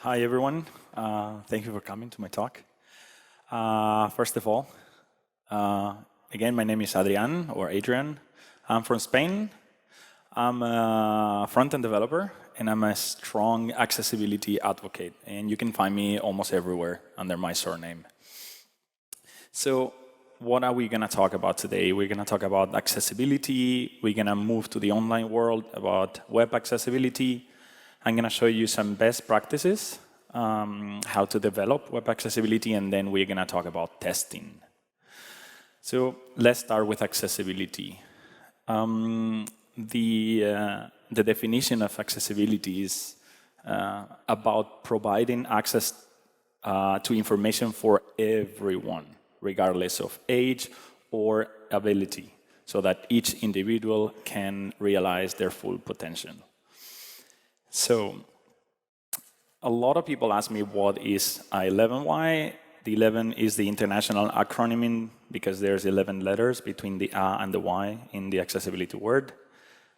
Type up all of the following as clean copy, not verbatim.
Hi, everyone. Thank you for coming to my talk. First of all, again, my name is Adrián, or Adrian. I'm from Spain. I'm a front-end developer, and I'm a strong accessibility advocate. And you can find me almost everywhere under my surname. So what are we going to talk about today? We're going to talk about accessibility. We're going to move to the online world about web accessibility. I'm going to show you some best practices, how to develop web accessibility, and then we're going to talk about testing. So let's start with accessibility. The definition of accessibility is about providing access to information for everyone, regardless of age or ability, so that each individual can realize their full potential. So a lot of people ask me, what is I11? Why? The 11 is the international acronym because there's 11 letters between the A and the Y in the accessibility word.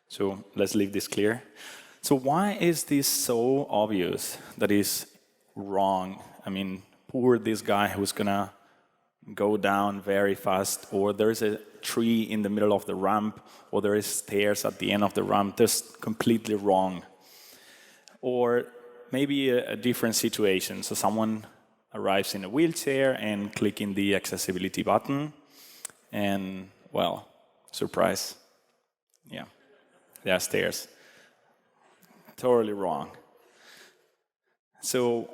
So let's leave this clear. So why is this so obvious that is wrong? I mean, poor this guy who's going to go down very fast, or there's a tree in the middle of the ramp, or there is stairs at the end of the ramp. That's completely wrong. Or maybe a different situation. So someone arrives in a wheelchair and clicking the accessibility button, and, well, surprise. Yeah, there are stairs. Totally wrong. So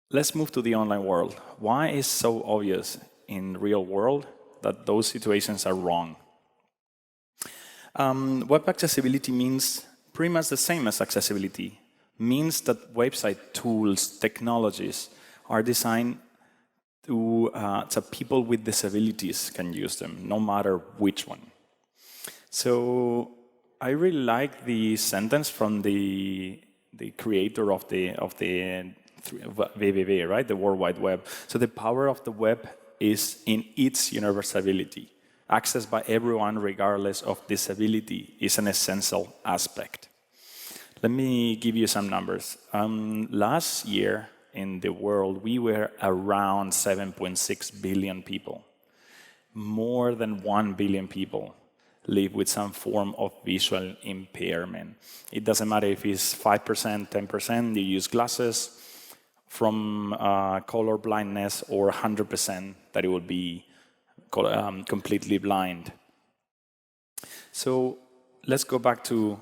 let's move to the online world. Why is so obvious in real world that those situations are wrong? Web accessibility means pretty much the same as accessibility. Means that website tools, technologies are designed to so people with disabilities can use them, no matter which one. So I really like the sentence from the creator of the www, right? The World Wide Web. So the power of the web is in its universality. Access by everyone, regardless of disability, is an essential aspect. Let me give you some numbers. Last year in the world, we were around 7.6 billion people. More than 1 billion people live with some form of visual impairment. It doesn't matter if it's 5%, 10%, you use glasses, from color blindness, or 100% that it would be completely blind. So let's go back to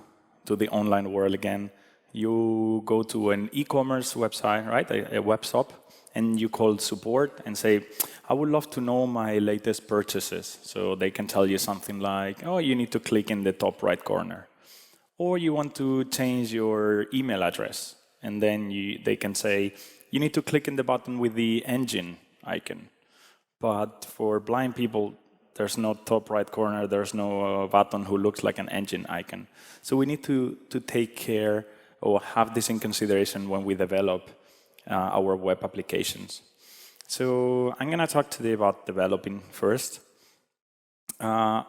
the online world again. You go to an e-commerce website, right, a web shop, and you call support and say, I would love to know my latest purchases. So they can tell you something like, oh, you need to click in the top right corner. Or you want to change your email address. And then they can say, you need to click in the button with the engine icon. But for blind people, there's no top right corner, there's no button who looks like an engine icon. So we need to take care or have this in consideration when we develop our web applications. So I'm going to talk today about developing first. At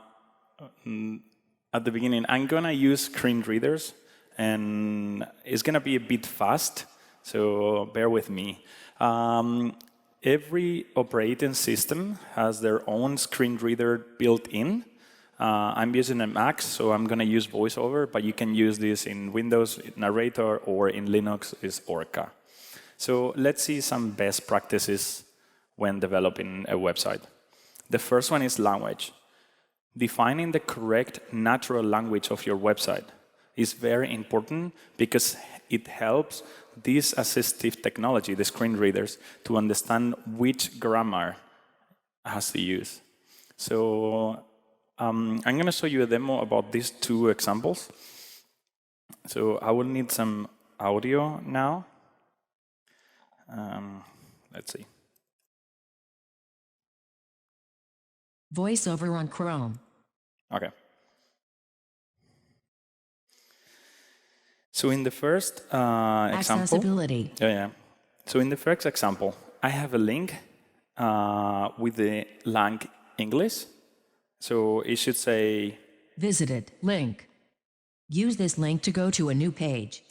the beginning, I'm going to use screen readers, and it's going to be a bit fast, so bear with me. Every operating system has their own screen reader built in. I'm using a Mac, so I'm going to use VoiceOver, but you can use this in Windows, Narrator, or in Linux is Orca. So let's see some best practices when developing a website. The first one is language. Defining the correct natural language of your website is very important because it helps this assistive technology, the screen readers, to understand which grammar has to use. So I'm going to show you a demo about these two examples. So I will need some audio now. Let's see. VoiceOver on Chrome. Okay. So in the first example, Accessibility. So in the first example, I have a link with the lang English. So it should say Visited link. Use this link to go to a new page.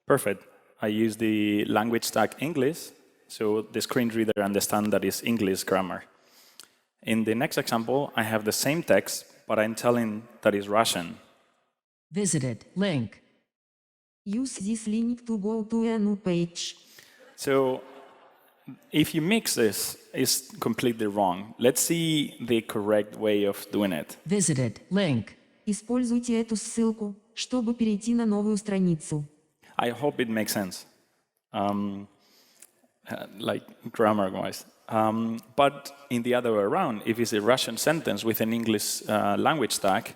Perfect. I use the language tag English, so the screen reader understands that it's English grammar. In the next example, I have the same text, but I'm telling that it's Russian. Visited link. Use this link to go to a new page. So if you mix this, it's completely wrong. Let's see the correct way of doing it. Visited link. Используйте эту ссылку, чтобы перейти на новую страницу. I hope it makes sense, like grammar-wise. But in the other way around, if it's a Russian sentence with an English language tag,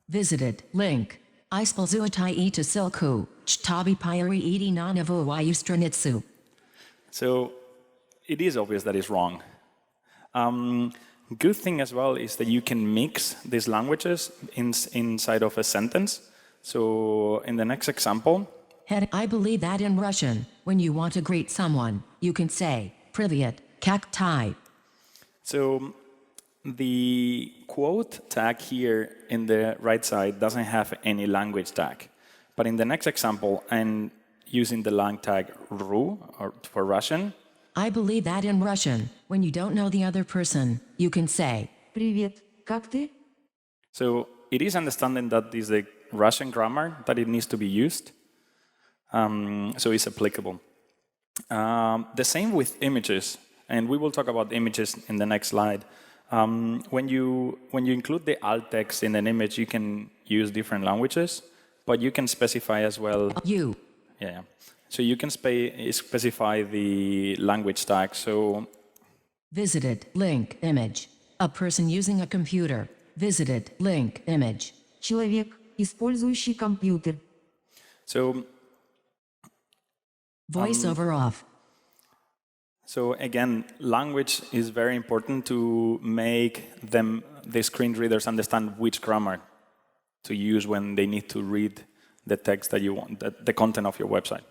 Visited link. Используйте эту ссылку, чтобы перейти на новую страницу. so it is obvious that it's wrong. Good thing as well is that you can mix these languages inside of a sentence. So in the next example, I believe that in Russian, when you want to greet someone, you can say, Привет, как ты? so the quote tag here in the right side doesn't have any language tag. But in the next example, I'm using the lang tag ru or for Russian. I believe that in Russian, when you don't know the other person, you can say, Привет, как ты? So it is understanding that this is the Russian grammar that it needs to be used. So it's applicable. The same with images, and we will talk about images in the next slide. When you include the alt text in an image, you can use different languages, but you can specify as well. you. Yeah. So you can specify the language tag. So Visited link image. A person using a computer. Visited link image. Человек, использующий компьютер. so Voiceover off. So again, language is very important to make the screen readers understand which grammar to use when they need to read the text that you want, the content of your website.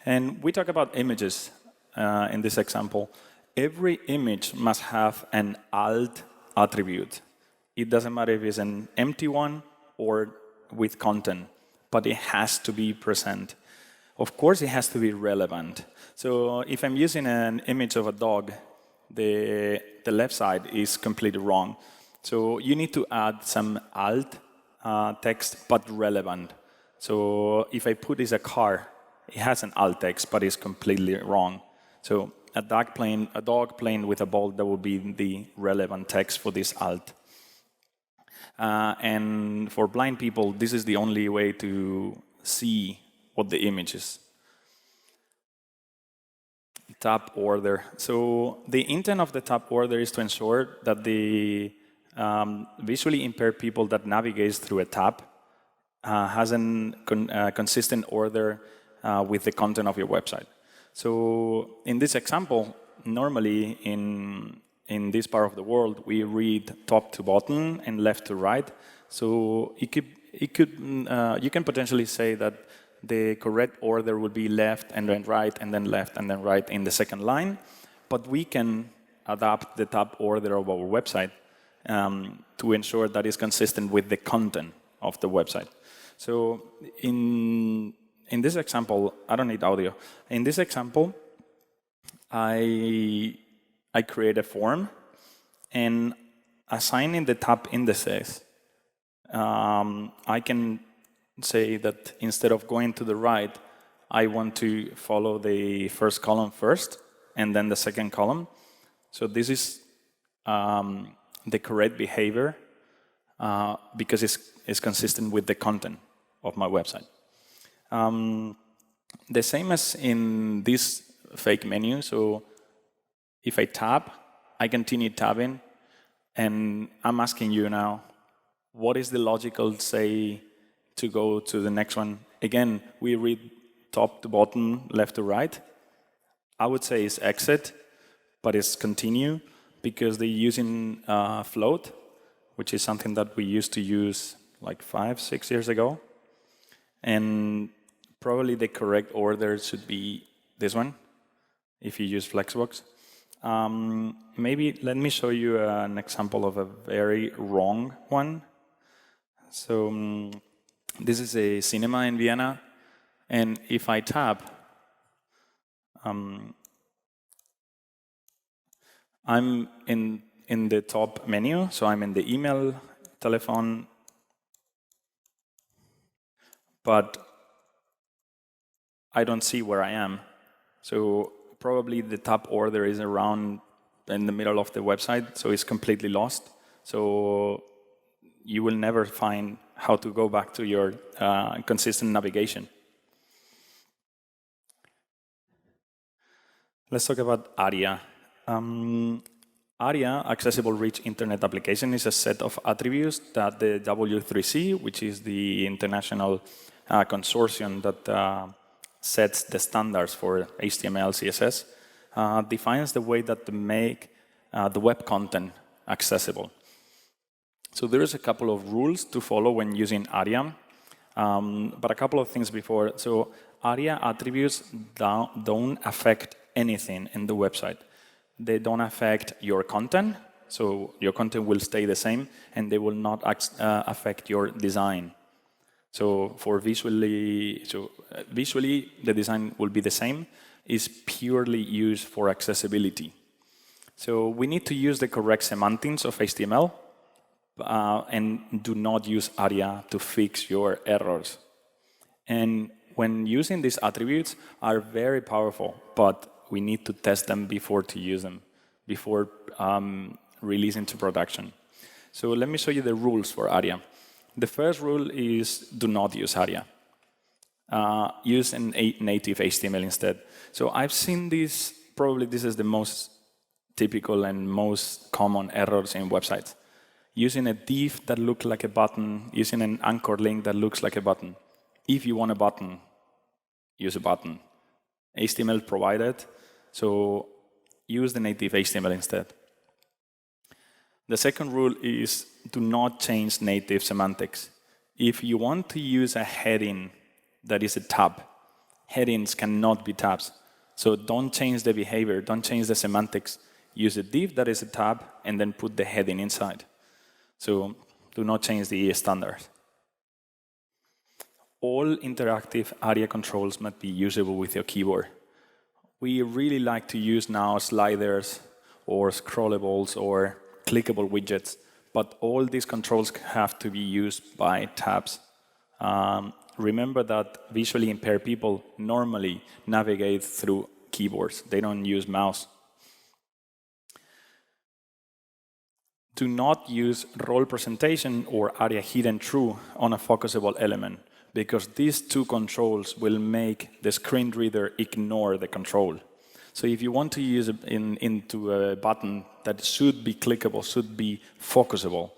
And we talk about images in this example. Every image must have an alt attribute. It doesn't matter if it's an empty one or with content, but it has to be present. Of course, it has to be relevant. So if I'm using an image of a dog, the left side is completely wrong. So you need to add some alt text, but relevant. So if I put this a car, it has an alt text, but it's completely wrong. So a dog playing with a ball, that would be the relevant text for this alt. And for blind people, this is the only way to see what the image is. Tab order. So the intent of the tab order is to ensure that the visually impaired people that navigates through a tab has a consistent order with the content of your website. So in this example, normally in this part of the world, we read top to bottom and left to right. So you can potentially say that the correct order would be left and then right and then left and then right in the second line. But we can adapt the tab order of our website to ensure that it's consistent with the content of the website. So in this example, I don't need audio. In this example, I create a form, and assigning the tab indices, I can say that instead of going to the right, I want to follow the first column first, and then the second column. So this is the correct behavior because it's consistent with the content of my website. The same as in this fake menu. So if I tab, I continue tabbing, and I'm asking you now, what is the logical say to go to the next one? Again, we read top to bottom, left to right. I would say it's exit, but it's continue, because they're using float, which is something that we used to use like 5-6 years ago. And probably the correct order should be this one, if you use Flexbox. Maybe let me show you an example of a very wrong one. So this is a cinema in Vienna, and if I tab, I'm in the top menu, so I'm in the email, telephone, but I don't see where I am. So probably the top order is around in the middle of the website, so it's completely lost. So you will never find how to go back to your consistent navigation. Let's talk about Aria. Aria, Accessible Rich Internet Application, is a set of attributes that the W3C, which is the international consortium that sets the standards for HTML, CSS, defines the way that to make the web content accessible. So there is a couple of rules to follow when using Aria, but a couple of things before. So Aria attributes don't affect anything in the website. They don't affect your content, so your content will stay the same, and they will not affect your design. So for visually, the design will be the same. It's purely used for accessibility. So we need to use the correct semantics of HTML, and do not use Aria to fix your errors. And when using these attributes are very powerful, but we need to test them before to use them, before releasing to production. So let me show you the rules for Aria. The first rule is do not use Aria. Use a native HTML instead. So I've seen this, probably this is the most typical and most common errors in websites. Using a div that looks like a button, using an anchor link that looks like a button. If you want a button, use a button. HTML provided, so use the native HTML instead. The second rule is do not change native semantics. If you want to use a heading that is a tab, headings cannot be tabs. So don't change the behavior, don't change the semantics. Use a div that is a tab and then put the heading inside. So do not change the standard. All interactive Aria controls must be usable with your keyboard. We really like to use now sliders or scrollables or clickable widgets, but all these controls have to be used by tabs. Remember that visually impaired people normally navigate through keyboards. They don't use mouse. Do not use role presentation or Aria hidden true on a focusable element, because these two controls will make the screen reader ignore the control. So if you want to use it into a button that should be clickable, should be focusable,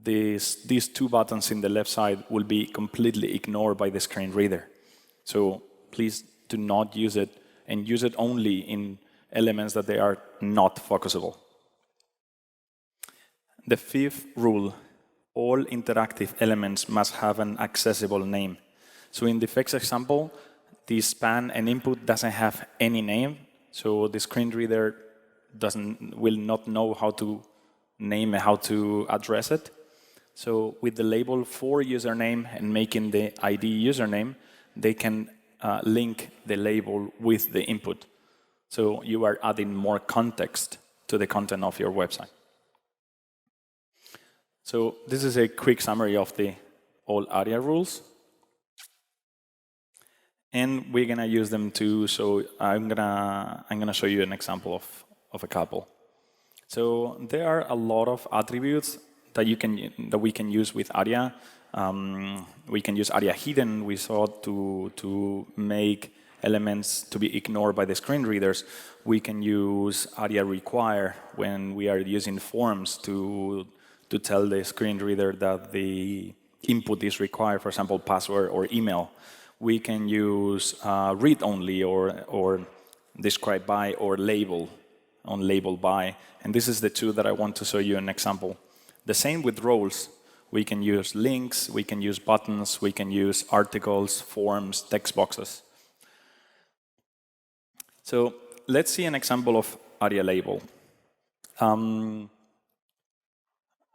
these two buttons in the left side will be completely ignored by the screen reader. So please do not use it, and use it only in elements that they are not focusable. The fifth rule, all interactive elements must have an accessible name. So in the first example, the span and input doesn't have any name, so the screen reader will not know how to name and how to address it. So with the label for username and making the ID username, they can link the label with the input. So you are adding more context to the content of your website. So this is a quick summary of the all Aria rules. And we're gonna use them too, so I'm gonna show you an example of a couple. So there are a lot of attributes that we can use with Aria. We can use Aria hidden, we saw, to make elements to be ignored by the screen readers. We can use Aria require when we are using forms to tell the screen reader that the input is required, for example, password or email. We can use read only or describe by or label on label by. And this is the two that I want to show you an example. The same with roles. We can use links, we can use buttons, we can use articles, forms, text boxes. So let's see an example of AriaLabel.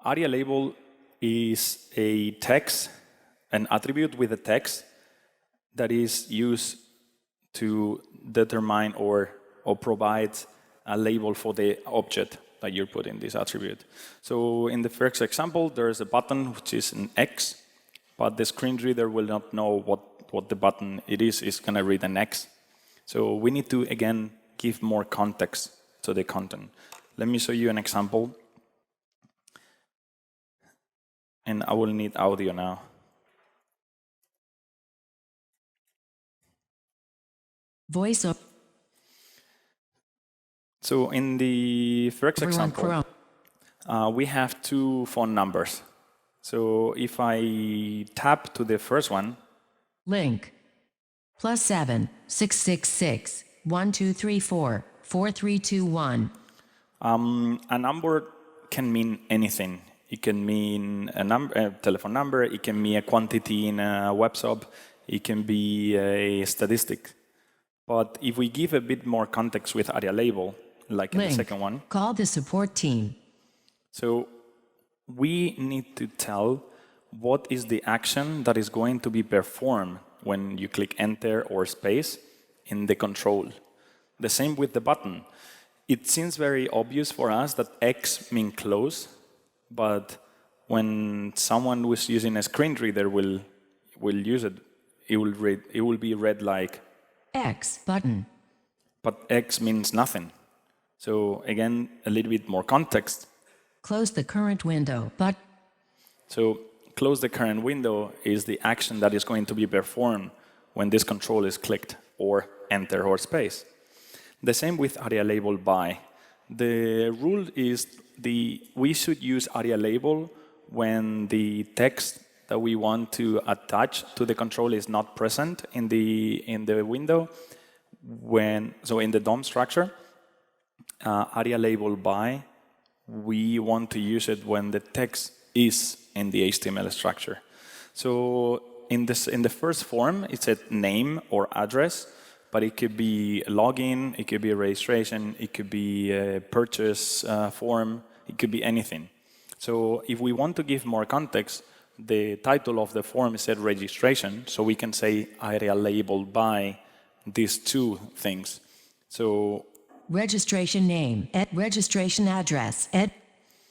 AriaLabel is a text, an attribute with a text that is used to determine or provide a label for the object that you're putting this attribute. So in the first example, there's a button which is an X, but the screen reader will not know what the button it is. It's going to read an X. So we need to, again, give more context to the content. Let me show you an example. And I will need audio now. Voice of So in the first example, we have two phone numbers. So if I tap to the first one, link +7 666 1234 4321. A number can mean anything. It can mean a telephone number. It can mean a quantity in a web shop. It can be a statistic. But if we give a bit more context with AriaLabel, like in the second one, call the support team. So we need to tell what is the action that is going to be performed when you click enter or space in the control. The same with the button. It seems very obvious for us that X means close, but when someone who is using a screen reader will use it, it will be read like X button. But X means nothing. So again, a little bit more context. Close the current window, but So close the current window is the action that is going to be performed when this control is clicked, or enter or space. The same with AriaLabel by. The rule is we should use AriaLabel when the text that we want to attach to the control is not present in the window. So in the DOM structure, AriaLabel by, we want to use it when the text is in the HTML structure. So in the first form, it said name or address, but it could be a login, it could be a registration, it could be a purchase form, it could be anything. So if we want to give more context, the title of the form said registration, so we can say AriaLabel by these two things. So registration name at registration address at.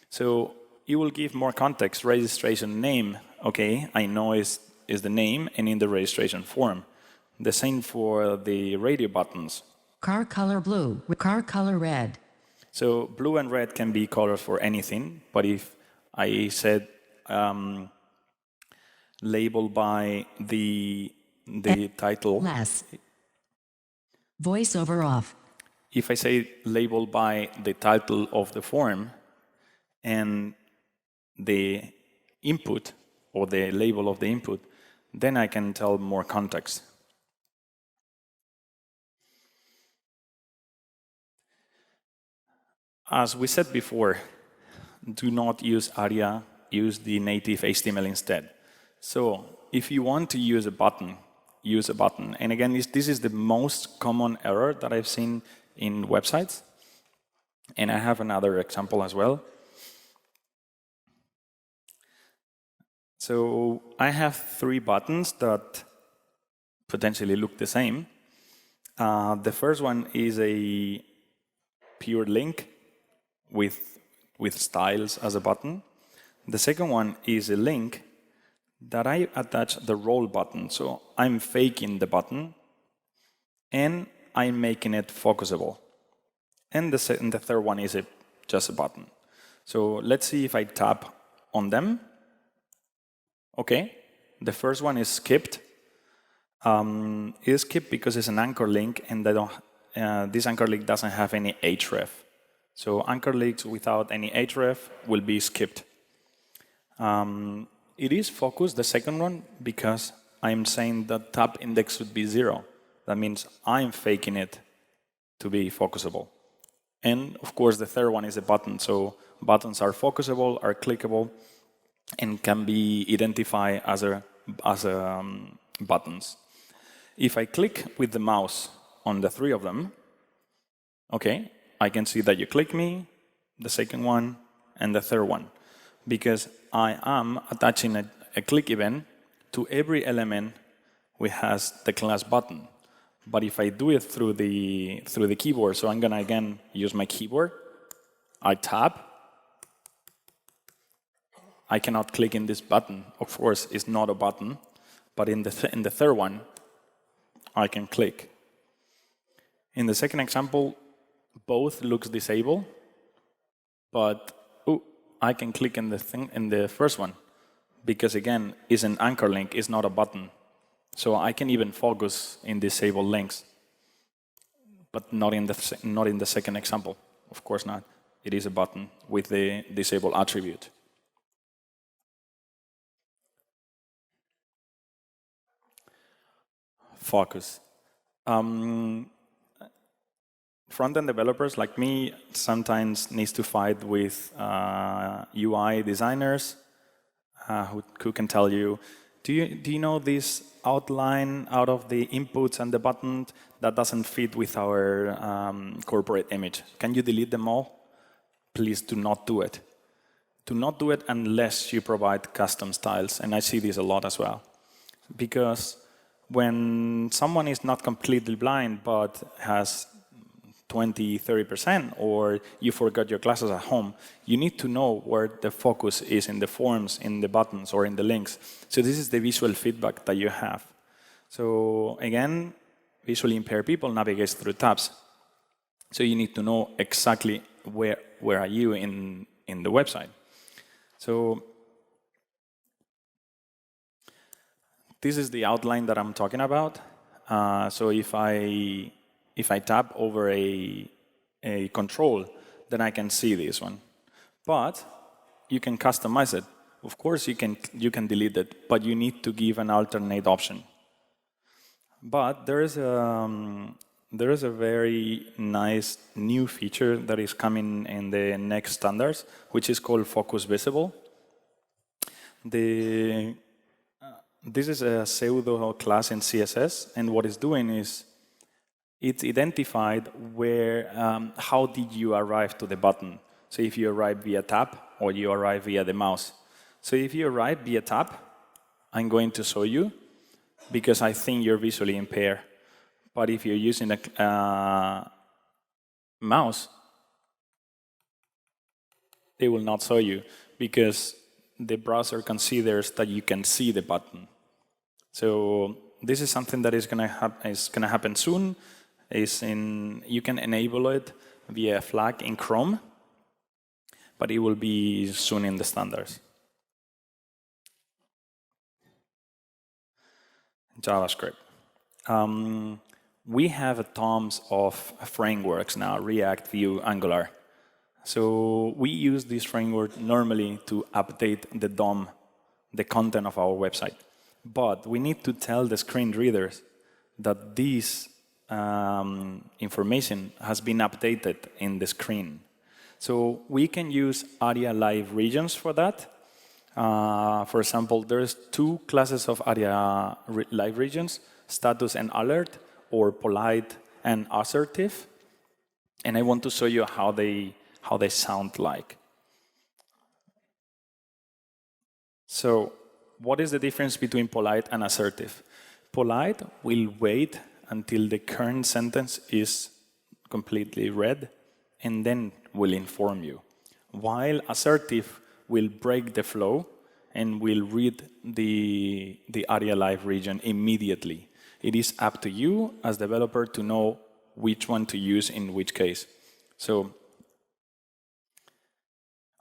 So you will give more context. Registration name, okay, I know is the name and in the registration form. The same for the radio buttons. Car color blue, car color red. So blue and red can be colors for anything, but if I said label by the title. Less. Voiceover off. If I say label by the title of the form and the input or the label of the input, then I can tell more context. As we said before, do not use Aria, use the native HTML instead. So if you want to use a button, use a button. And again, this is the most common error that I've seen in websites. And I have another example as well. So I have 3 buttons that potentially look the same. The first one is a pure link with styles as a button. The second one is a link that I attach the roll button. So I'm faking the button and I'm making it focusable. And the third one is just a button. So let's see if I tap on them. Okay, the first one is skipped. It is skipped because it's an anchor link and this anchor link doesn't have any href. So anchor links without any href will be skipped. It is focused, the second one, because I'm saying that tab index should be 0. That means I'm faking it to be focusable. And of course, the third one is a button. So buttons are focusable, are clickable, and can be identified as buttons. If I click with the mouse on the 3 of them, okay, I can see that you click me, the second one, and the third one, because I am attaching a click event to every element which has the class button. But if I do it through the keyboard, so I'm gonna again use my keyboard, I tap, I cannot click in this button. Of course, it's not a button, but in the third one, I can click. In the second example, both looks disabled, but I can click in the first one, because again, it's an anchor link, it's not a button. So I can even focus in disabled links, but not in the second example. Of course not. It is a button with the disabled attribute. Focus. Front-end developers like me sometimes needs to fight with UI designers who can tell you, do you know this outline out of the inputs and the buttons that doesn't fit with our corporate image? Can you delete them all? Please do not do it. Do not do it unless you provide custom styles, and I see this a lot as well. Because when someone is not completely blind but has 20, 30%, or you forgot your glasses at home, you need to know where the focus is in the forms, in the buttons, or in the links. So this is the visual feedback that you have. So again, visually impaired people navigate through tabs. So you need to know exactly where are you in the website. So this is the outline that I'm talking about. So if I tap over a control, then I can see this one. But you can customize it. Of course, you can delete it, but you need to give an alternate option. But there is a very nice new feature that is coming in the next standards, which is called Focusable. This is a pseudo class in CSS, and what it's doing is it's identified how did you arrive to the button. So if you arrive via tap or you arrive via the mouse. So if you arrive via tap, I'm going to show you because I think you're visually impaired. But if you're using a mouse, they will not show you because the browser considers that you can see the button. So this is something that is going to happen soon. You can enable it via a flag in Chrome, but it will be soon in the standards. JavaScript. We have tons of frameworks now, React, Vue, Angular. So we use this framework normally to update the DOM, the content of our website. But we need to tell the screen readers that this information has been updated in the screen. So we can use Aria live regions for that. For example, there's two classes of Aria live regions, status and alert, or polite and assertive. And I want to show you how they sound like. So what is the difference between polite and assertive? Polite will wait until the current sentence is completely read and then will inform you. While assertive will break the flow and will read the Aria live region immediately. It is up to you as developer to know which one to use in which case. So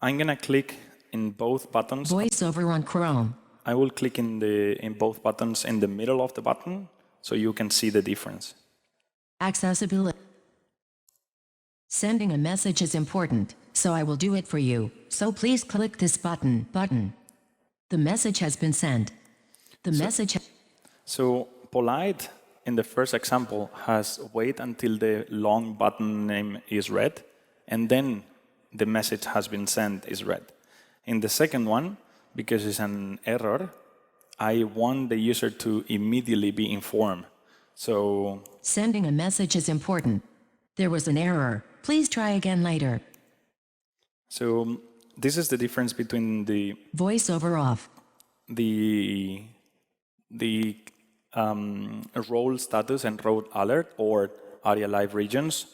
I'm going to click in both buttons. VoiceOver on Chrome. I will click in both buttons in the middle of the button so you can see the difference. Accessibility. Sending a message is important, so I will do it for you. So please click this button. The message has been sent. So polite in the first example has wait until the long button name is read, and then the message has been sent is read. In the second one, because it's an error, I want the user to immediately be informed. So sending a message is important. There was an error. Please try again later. So this is the difference between the VoiceOver off. The role status and role alert, or Aria live regions,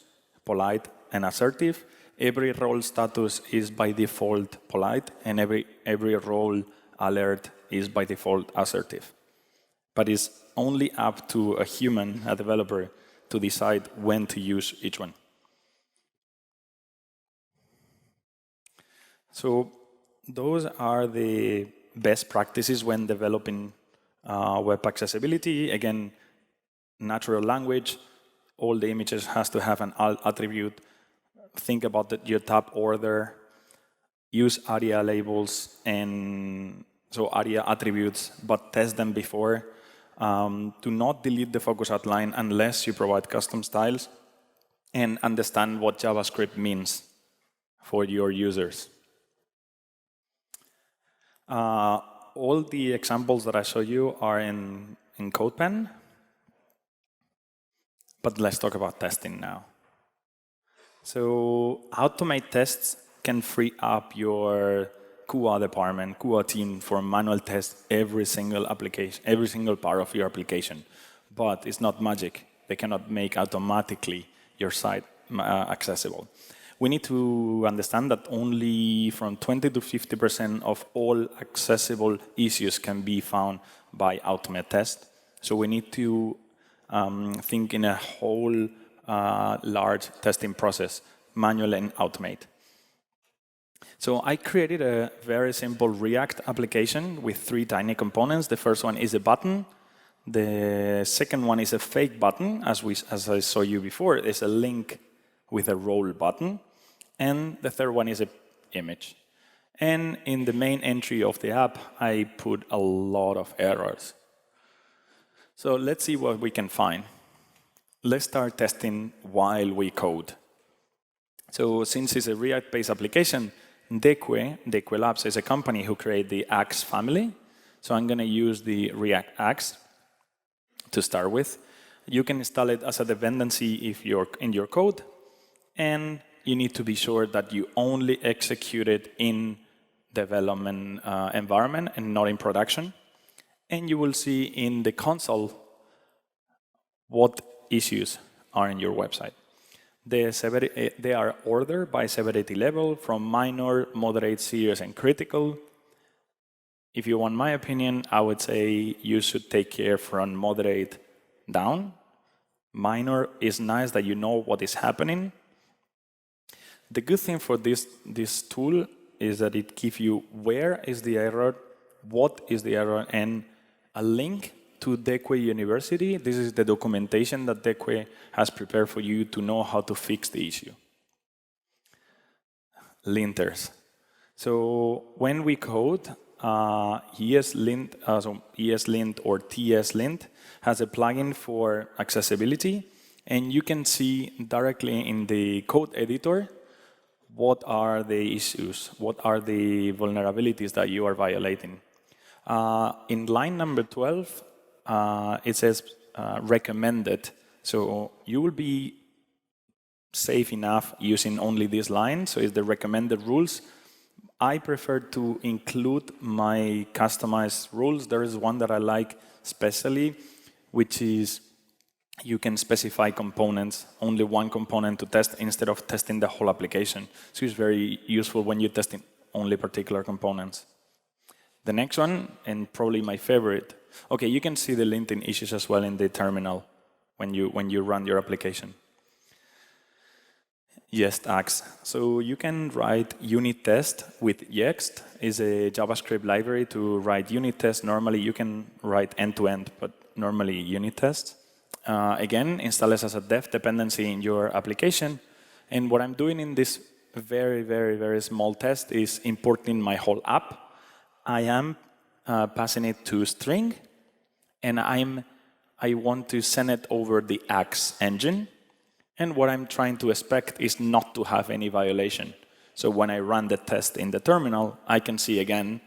polite and assertive. Every role status is by default polite, and every role alert is by default assertive. But it's only up to a human, a developer, to decide when to use each one. So those are the best practices when developing web accessibility. Again, natural language, all the images has to have an attribute. Think about your tab order. Use Aria labels and so Aria attributes, but test them before. Do not delete the focus outline unless you provide custom styles, and understand what JavaScript means for your users. All the examples that I show you are in CodePen, but let's talk about testing now. So automate tests can free up your QA department, QA team for manual tests every single application, every single part of your application. But it's not magic. They cannot make automatically your site accessible. We need to understand that only from 20 to 50% of all accessible issues can be found by automate test. So we need to think in a whole large testing process, manual and automate. So I created a very simple React application with 3 tiny components. The first one is a button. The second one is a fake button, as I saw you before. It's a link with a role button. And the third one is an image. And in the main entry of the app, I put a lot of errors. So let's see what we can find. Let's start testing while we code. So since it's a React-based application, Deque Labs is a company who created the Axe family. So I'm going to use the React Axe to start with. You can install it as a dependency if you're in your code. And you need to be sure that you only execute it in development environment and not in production. And you will see in the console what issues are in your website. They are ordered by severity level from minor, moderate, serious, and critical. If you want my opinion, I would say you should take care from moderate down. Minor is nice that you know what is happening. The good thing for this tool is that it gives you where is the error, what is the error, and a link to Deque University. This is the documentation that Deque has prepared for you to know how to fix the issue. Linters. So when we code, ESLint or TSLint has a plugin for accessibility, and you can see directly in the code editor what are the issues, what are the vulnerabilities that you are violating. In line number 12, it says recommended. So you will be safe enough using only this line. So it's the recommended rules. I prefer to include my customized rules. There is one that I like especially, which is you can specify components, only one component to test instead of testing the whole application. So it's very useful when you're testing only particular components. The next one, and probably my favorite, okay, you can see the linting issues as well in the terminal when you run your application. Jest-Ax. So you can write unit test with Yext. It's a JavaScript library to write unit tests. Normally you can write end-to-end, but normally unit tests. Again, install it as a dev dependency in your application. And what I'm doing in this very, very, very small test is importing my whole app. I am passing it to string, and I want to send it over the Axe engine. And what I'm trying to expect is not to have any violation. So when I run the test in the terminal, I can see again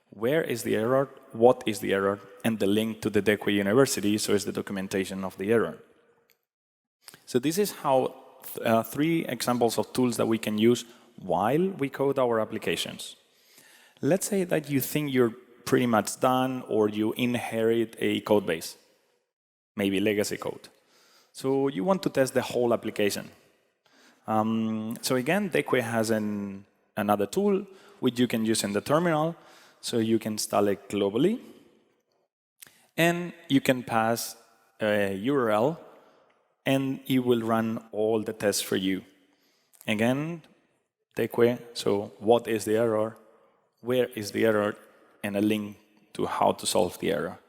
where is the error, what is the error, and the link to the Deque University, so it's the documentation of the error. So this is how 3 examples of tools that we can use while we code our applications. Let's say that you think you're pretty much done or you inherit a code base. maybe legacy code. So you want to test the whole application. So again, Deque has another tool which you can use in the terminal. So you can install it globally. And you can pass a URL, and it will run all the tests for you. Again, Deque, so what is the error? Where is the error? And a link to how to solve the error.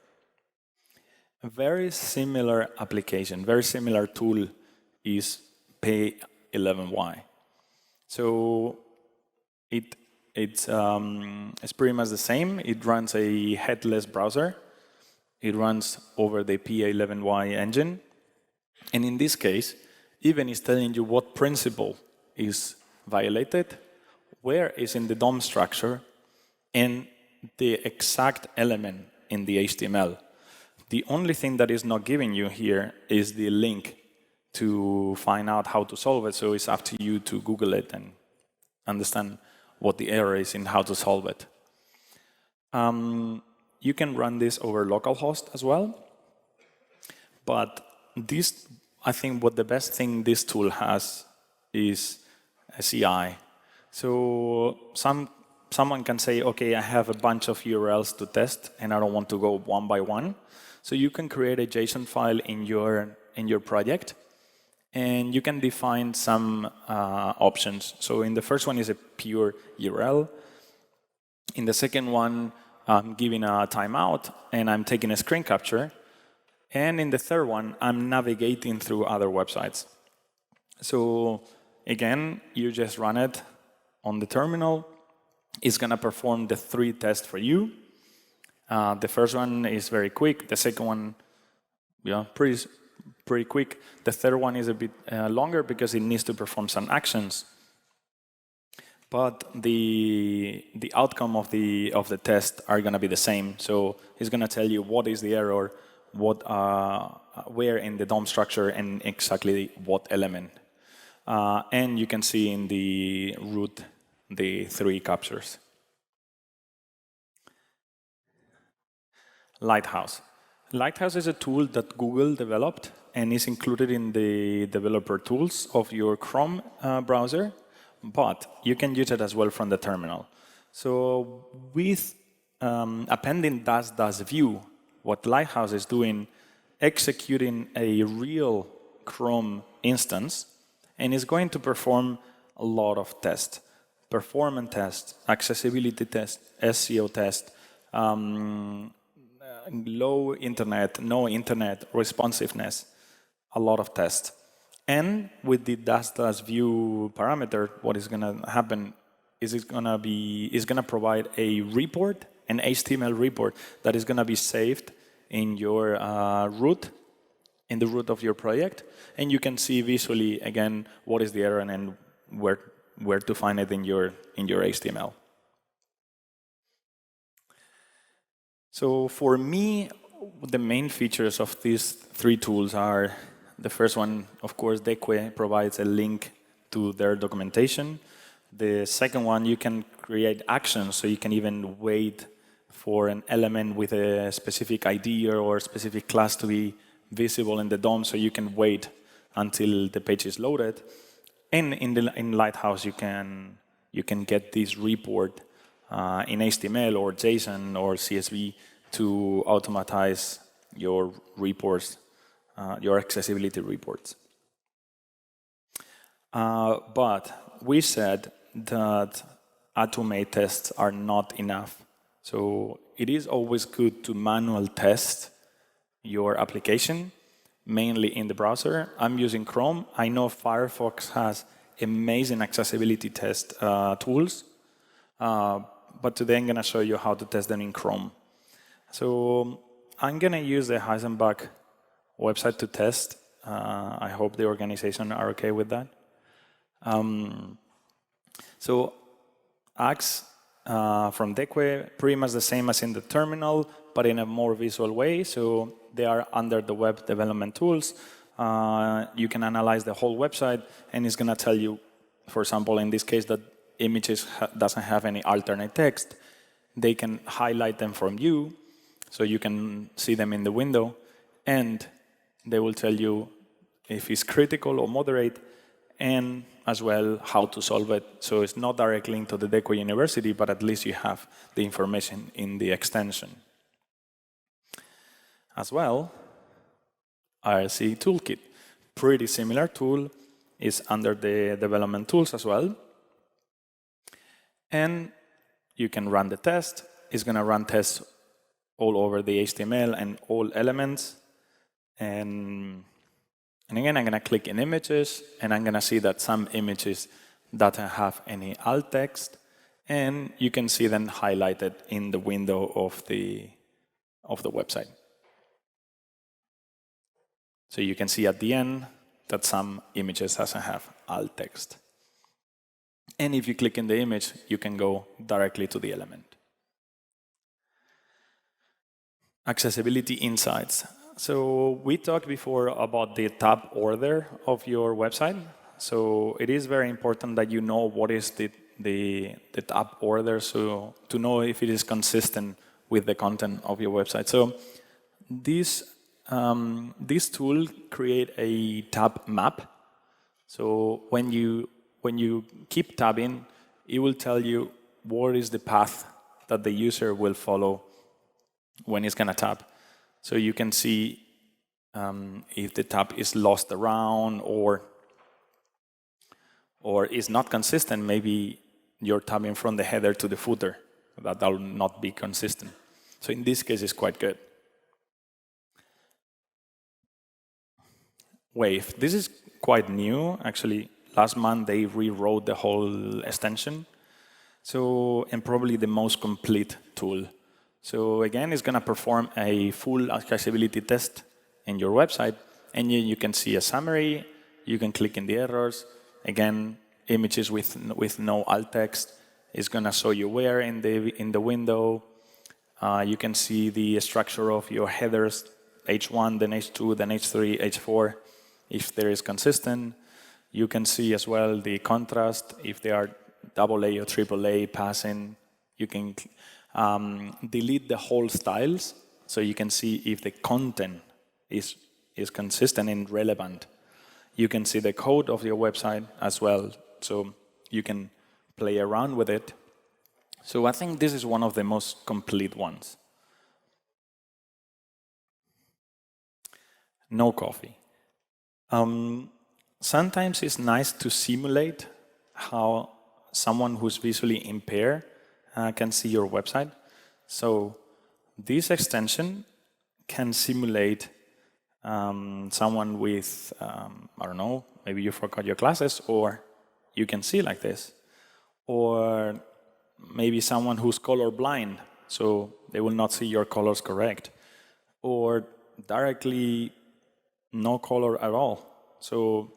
A very similar application, very similar tool is Pay11y. So it's pretty much the same. It runs a headless browser. It runs over the Pay11y engine. And in this case, even it's telling you what principle is violated, where is in the DOM structure, and the exact element in the HTML. The only thing that is not giving you here is the link to find out how to solve it. So it's up to you to Google it and understand what the error is and how to solve it. You can run this over localhost as well. But this, I think what the best thing this tool has is a CI. So someone can say, okay, I have a bunch of URLs to test, and I don't want to go one by one. So you can create a JSON file in your project, and you can define some options. So in the first one is a pure URL. In the second one, I'm giving a timeout, and I'm taking a screen capture. And in the third one, I'm navigating through other websites. So again, you just run it on the terminal. It's going to perform the 3 tests for you. The first one is very quick. The second one, yeah, pretty quick. The third one is a bit longer because it needs to perform some actions. But the outcome of the test are going to be the same. So it's going to tell you what is the error, where in the DOM structure, and exactly what element. And you can see in the root the 3 captures. Lighthouse. Lighthouse is a tool that Google developed and is included in the developer tools of your Chrome browser, but you can use it as well from the terminal. So with appending --view, what Lighthouse is doing, executing a real Chrome instance, and is going to perform a lot of tests. Performance tests, accessibility tests, SEO tests, low internet, no internet, responsiveness, a lot of tests. And with the --view parameter, what is going to happen is it's going to provide a report, an HTML report that is going to be saved in your root, in the root of your project, and you can see visually again what is the error and where to find it in your HTML. So for me, the main features of these 3 tools are, the first one, of course, Deque provides a link to their documentation. The second one, you can create actions, so you can even wait for an element with a specific ID or specific class to be visible in the DOM, so you can wait until the page is loaded. And in Lighthouse, you can get this report in HTML or JSON or CSV to automatize your reports, your accessibility reports. But we said that automate tests are not enough. So it is always good to manual test your application, mainly in the browser. I'm using Chrome. I know Firefox has amazing accessibility test tools, but today I'm going to show you how to test them in Chrome. So I'm going to use the Heisenbug website to test. I hope the organization are okay with that. So Axe from Deque, pretty much the same as in the terminal, but in a more visual way. So they are under the web development tools. You can analyze the whole website, and it's going to tell you, for example, in this case, that images doesn't have any alternate text. They can highlight them from you, so you can see them in the window. And They will tell you if it's critical or moderate, and as well how to solve it. So it's not directly linked to the DECO University, but at least you have the information in the extension. As well, IRC Toolkit. Pretty similar tool, is under the development tools as well. And you can run the test. It's going to run tests all over the HTML and all elements. And again, I'm going to click in images, and I'm going to see that some images don't have any alt text, and you can see them highlighted in the window of the website. So you can see at the end that some images doesn't have alt text. And if you click in the image, you can go directly to the element. Accessibility insights. So we talked before about the tab order of your website. So it is very important that you know what is the tab order, so to know if it is consistent with the content of your website. So this tool create a tab map. So when you keep tabbing, it will tell you what is the path that the user will follow when it's gonna tab. So you can see if the tab is lost around or is not consistent. Maybe you're tabbing from the header to the footer. That will not be consistent. So in this case, it's quite good. Wave. This is quite new. Actually, last month they rewrote the whole extension. So, and probably the most complete tool. So again, it's going to perform a full accessibility test in your website, and you can see a summary. You can click in the errors. Again, images with no alt text. It's going to show you where in the window. You can see the structure of your headers, H1, then H2, then H3, H4, if there is consistent. You can see as well the contrast, if they are AA or AAA passing. You can delete the whole styles, so you can see if the content is consistent and relevant. You can see the code of your website as well, so you can play around with it. So I think this is one of the most complete ones. No coffee. Sometimes it's nice to simulate how someone who's visually impaired can see your website. So this extension can simulate someone with, I don't know, maybe you forgot your glasses, or you can see like this. Or maybe someone who's colorblind, so they will not see your colors correct. Or directly no color at all, so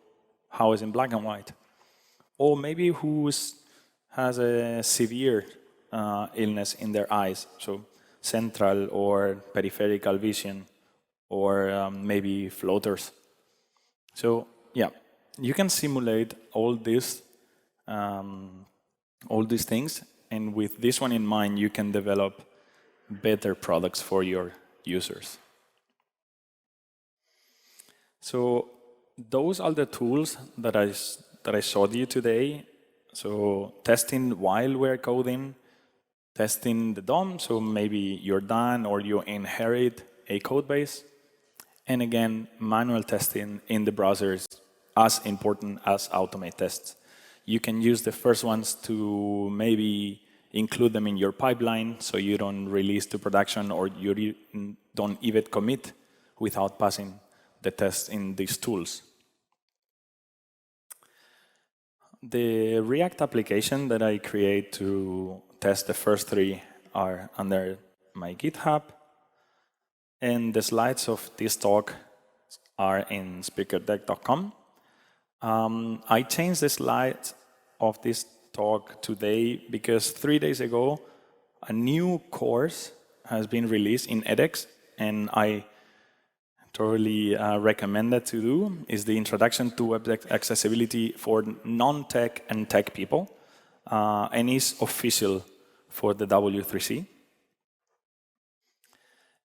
how is in black and white? Or maybe who has a severe illness in their eyes, so central or peripheral vision, or maybe floaters. So yeah, you can simulate all these things, and with this one in mind, you can develop better products for your users. So those are the tools that I showed you today. So testing while we're coding, testing the DOM, so maybe you're done or you inherit a code base. And again, manual testing in the browser is as important as automate tests. You can use the first ones to maybe include them in your pipeline so you don't release to production, or you don't even commit without passing the test in these tools. The React application that I create to test the first three are under my GitHub, and the slides of this talk are in speakerdeck.com. I changed the slides of this talk today because 3 days ago a new course has been released in edX, and I totally recommend that to do, is the Introduction to Web Accessibility for Non-Tech and Tech People, and is official for the W3C.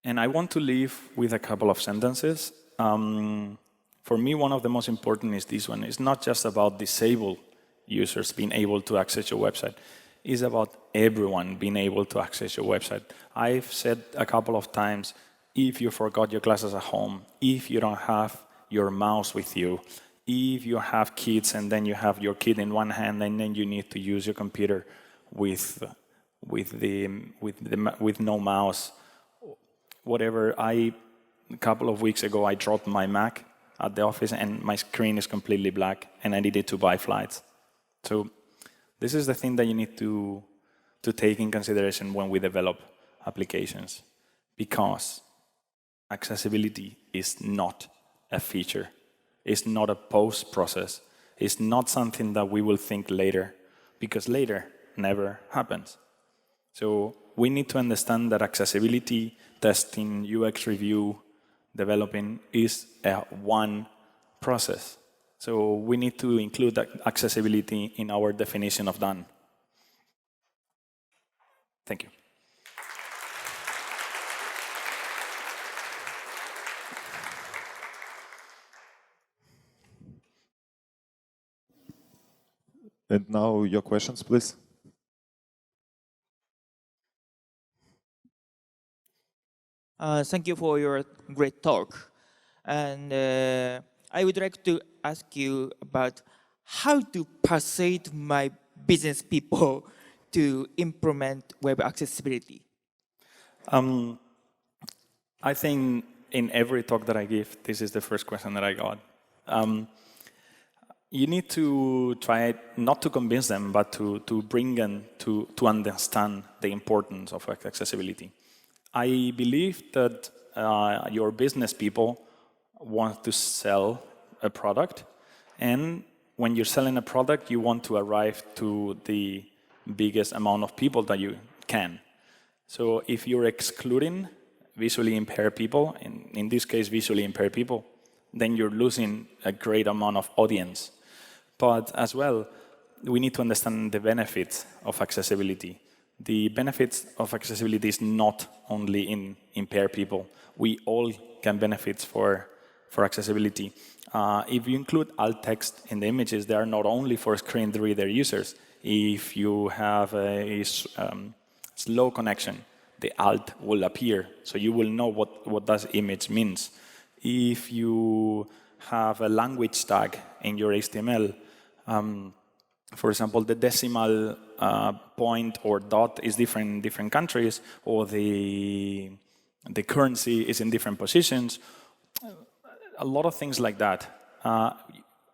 And I want to leave with a couple of sentences. for me, one of the most important is this one. It's not just about disabled users being able to access your website. It's about everyone being able to access your website. I've said a couple of times, if you forgot your glasses at home, if you don't have your mouse with you, if you have kids and then you have your kid in one hand and then you need to use your computer with no mouse, whatever. A couple of weeks ago, I dropped my Mac at the office and my screen is completely black and I needed to buy flights. So this is the thing that you need to take in consideration when we develop applications, because accessibility is not a feature. It's not a post-process. It's not something that we will think later, because later never happens. So we need to understand that accessibility, testing, UX review, developing is a one process. So we need to include that accessibility in our definition of done. Thank you. And now your questions, please. Thank you for your great talk. And I would like to ask you about how to persuade my business people to implement web accessibility. I think in every talk that I give, this is the first question that I got. You need to try not to convince them, but to bring them to understand the importance of accessibility. I believe that your business people want to sell a product, and when you're selling a product, you want to arrive to the biggest amount of people that you can. So if you're excluding visually impaired people, in this case visually impaired people, then you're losing a great amount of audience. But as well, we need to understand the benefits of accessibility. The benefits of accessibility is not only in impaired people. We all can benefit for accessibility. If you include alt text in the images, they are not only for screen reader users. If you have a slow connection, the alt will appear, so you will know what that image means. If you have a language tag in your HTML, for example, the decimal point or dot is different in different countries, or the currency is in different positions, a lot of things like that.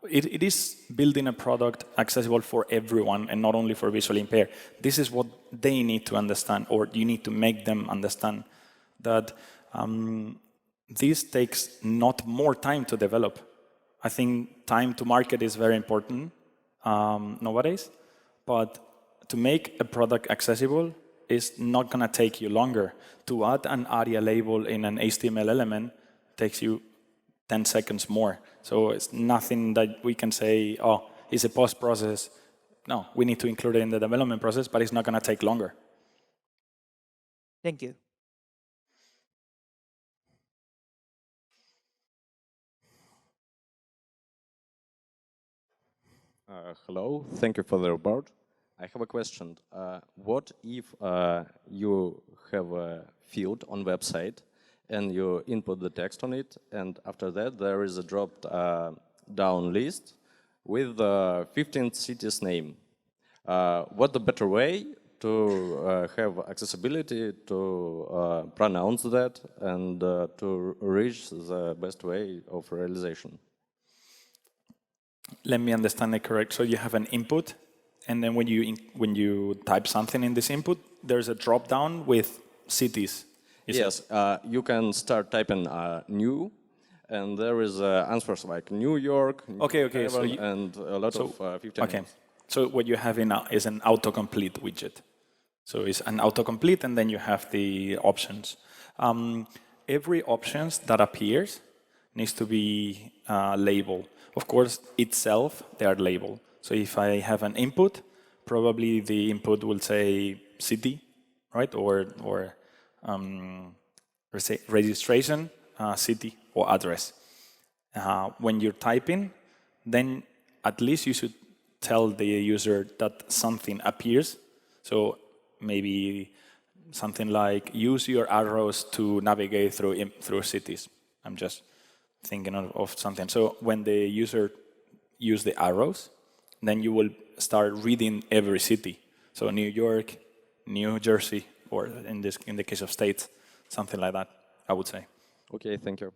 It is building a product accessible for everyone and not only for visually impaired. This is what they need to understand, or you need to make them understand that this takes not more time to develop. I think time to market is very important nowadays, but to make a product accessible is not going to take you longer. To add an Aria label in an HTML element takes you 10 seconds more. So it's nothing that we can say, oh, it's a post-process. No, we need to include it in the development process, but it's not going to take longer. Thank you. Hello, thank you for the report. I have a question. What if you have a field on website and you input the text on it, and after that there is a dropped down list with 15 cities name? What the better way to have accessibility to pronounce that and to reach the best way of realization? Let me understand it correct. So you have an input, and then when you type something in this input, there's a drop down with cities. Yes, you can start typing new, and there is answers like New York, Okay. So and a lot of 15 Okay. names. So what you have is an autocomplete widget. So it's an autocomplete, and then you have the options. Every options that appears needs to be labeled. Of course, itself, they are labeled. So if I have an input, probably the input will say city, right? Or registration, city, or address. when you're typing, then at least you should tell the user that something appears. So maybe something like use your arrows to navigate through cities. I'm just thinking of something. So when the user use the arrows, then you will start reading every city. So New York, New Jersey, or in the case of states, something like that, I would say. Okay, thank you.